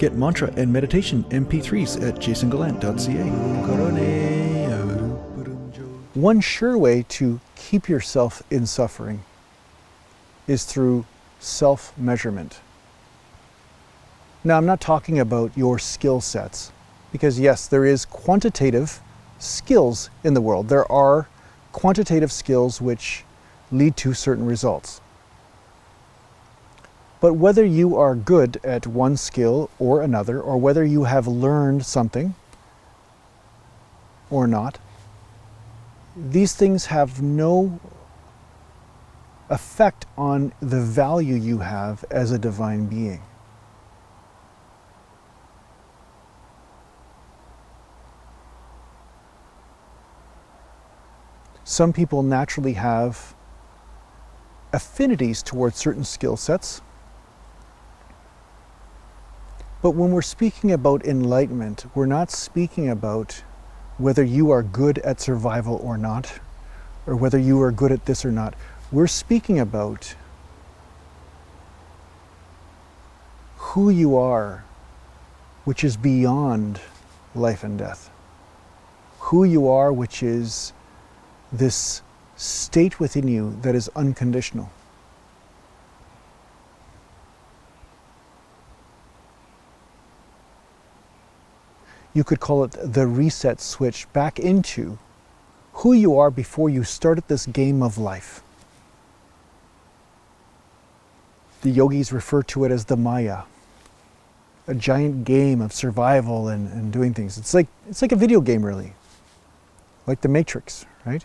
Get mantra and meditation MP3s at JasonGallant.ca. One sure way to keep yourself in suffering is through self-measurement. Now, I'm not talking about your skill sets, because yes, there is quantitative skills in the world. There are quantitative skills which lead to certain results. But whether you are good at one skill or another, or whether you have learned something or not, these things have no effect on the value you have as a divine being. Some people naturally have affinities towards certain skill sets. But when we're speaking about enlightenment, we're not speaking about whether you are good at survival or not, or whether you are good at this or not. We're speaking about who you are, which is beyond life and death. Who you are, which is this state within you that is unconditional. You could call it the reset switch back into who you are before you started this game of life. The yogis refer to it as the Maya, a giant game of survival and doing things. It's like a video game, really, like the Matrix, right?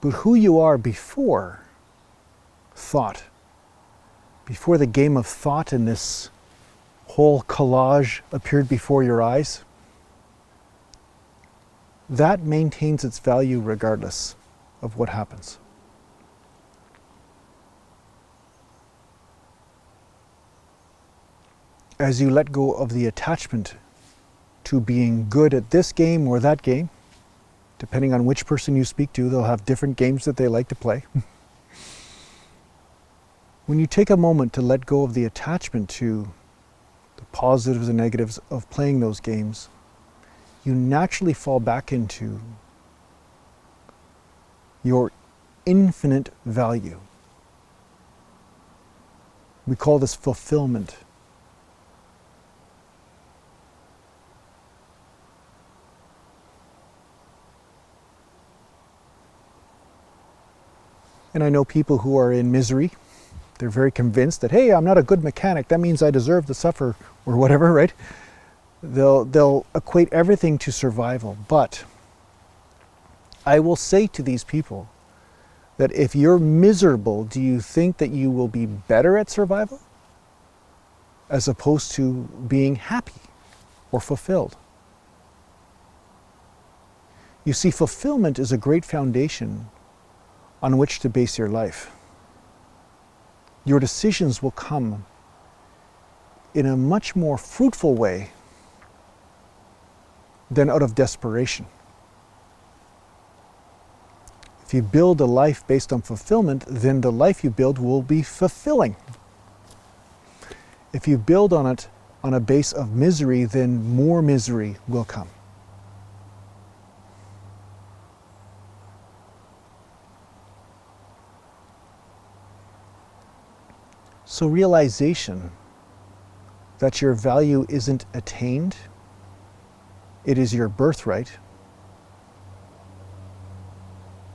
But who you are before thought, before the game of thought and this whole collage appeared before your eyes, that maintains its value regardless of what happens. As you let go of the attachment to being good at this game or that game, depending on which person you speak to, they'll have different games that they like to play. When you take a moment to let go of the attachment to the positives and negatives of playing those games, you naturally fall back into your infinite value. We call this fulfillment. And I know people who are in misery. They're very convinced that, hey, I'm not a good mechanic. That means I deserve to suffer or whatever, right? They'll equate everything to survival. But I will say to these people that if you're miserable, do you think that you will be better at survival as opposed to being happy or fulfilled? You see, fulfillment is a great foundation on which to base your life. Your decisions will come in a much more fruitful way than out of desperation. If you build a life based on fulfillment, then the life you build will be fulfilling. If you build on it on a base of misery, then more misery will come. So realization that your value isn't attained, it is your birthright.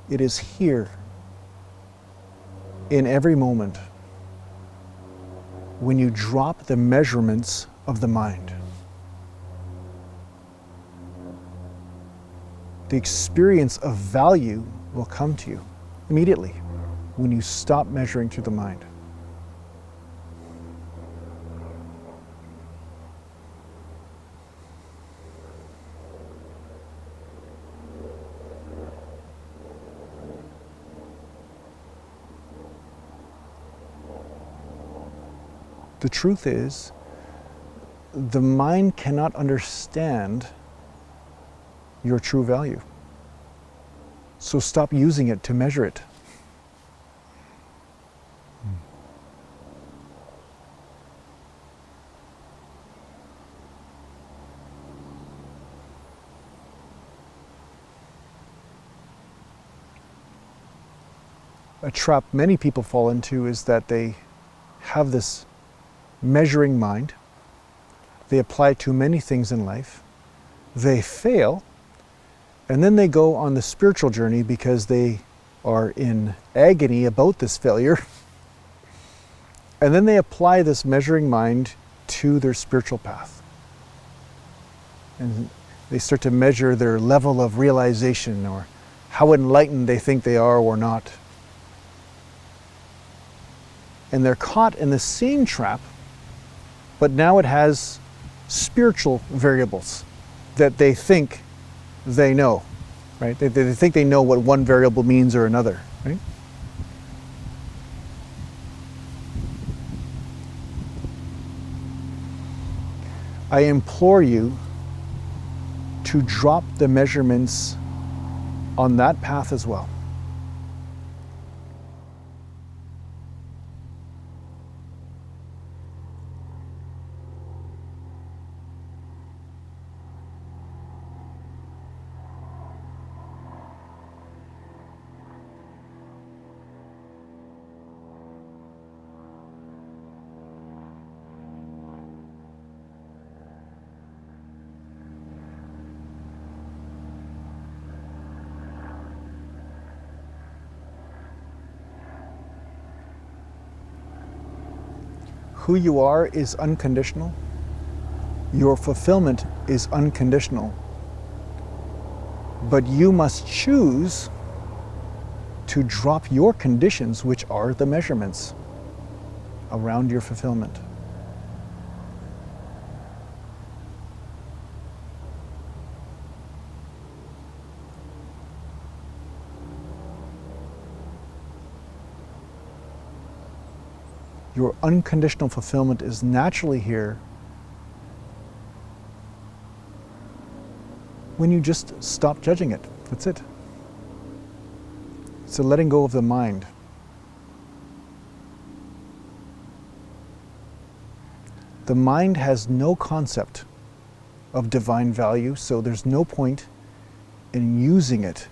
It is here in every moment when you drop the measurements of the mind. The experience of value will come to you immediately when you stop measuring through the mind. The truth is, the mind cannot understand your true value. So stop using it to measure it. a trap many people fall into is that they have this measuring mind. They apply to many things in life. They fail, and then they go on the spiritual journey because they are in agony about this failure. And then they apply this measuring mind to their spiritual path. And they start to measure their level of realization or how enlightened they think they are or not. And they're caught in the same trap, but now it has spiritual variables that they think they know, right? They think they know what one variable means or another, right? I implore you to drop the measurements on that path as well. Who you are is unconditional. Your fulfillment is unconditional. But you must choose to drop your conditions, which are the measurements around your fulfillment. Your unconditional fulfillment is naturally here when you just stop judging it. That's it. It's a letting go of the mind. The mind has no concept of divine value, so there's no point in using it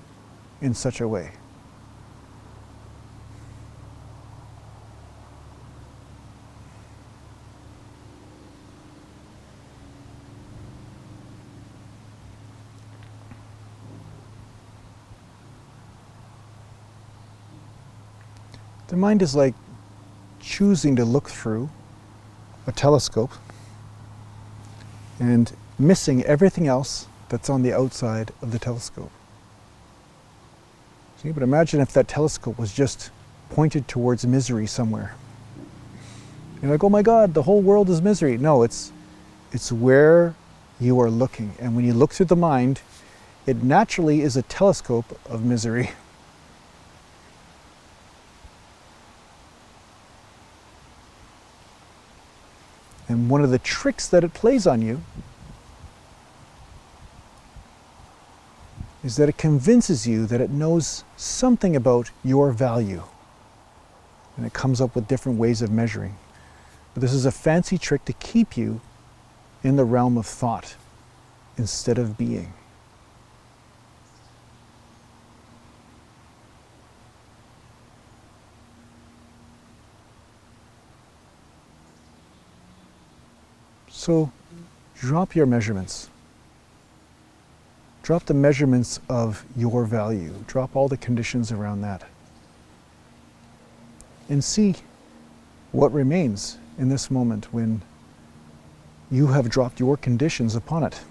in such a way. The mind is like choosing to look through a telescope and missing everything else that's on the outside of the telescope. See, but imagine if that telescope was just pointed towards misery somewhere. You're like, oh my God, the whole world is misery. No, it's where you are looking. And when you look through the mind, it naturally is a telescope of misery. And one of the tricks that it plays on you is that it convinces you that it knows something about your value. And it comes up with different ways of measuring. But this is a fancy trick to keep you in the realm of thought instead of being. So drop your measurements. Drop the measurements of your value. Drop all the conditions around that. And see what remains in this moment when you have dropped your conditions upon it.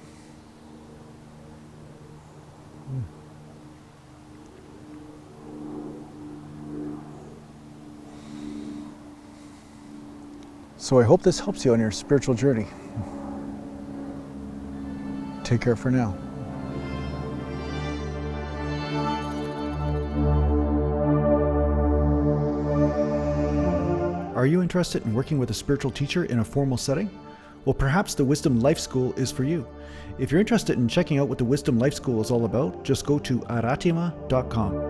So I hope this helps you on your spiritual journey. Take care for now. Are you interested in working with a spiritual teacher in a formal setting? Well, perhaps the Wisdom Life School is for you. If you're interested in checking out what the Wisdom Life School is all about, just go to aratima.com.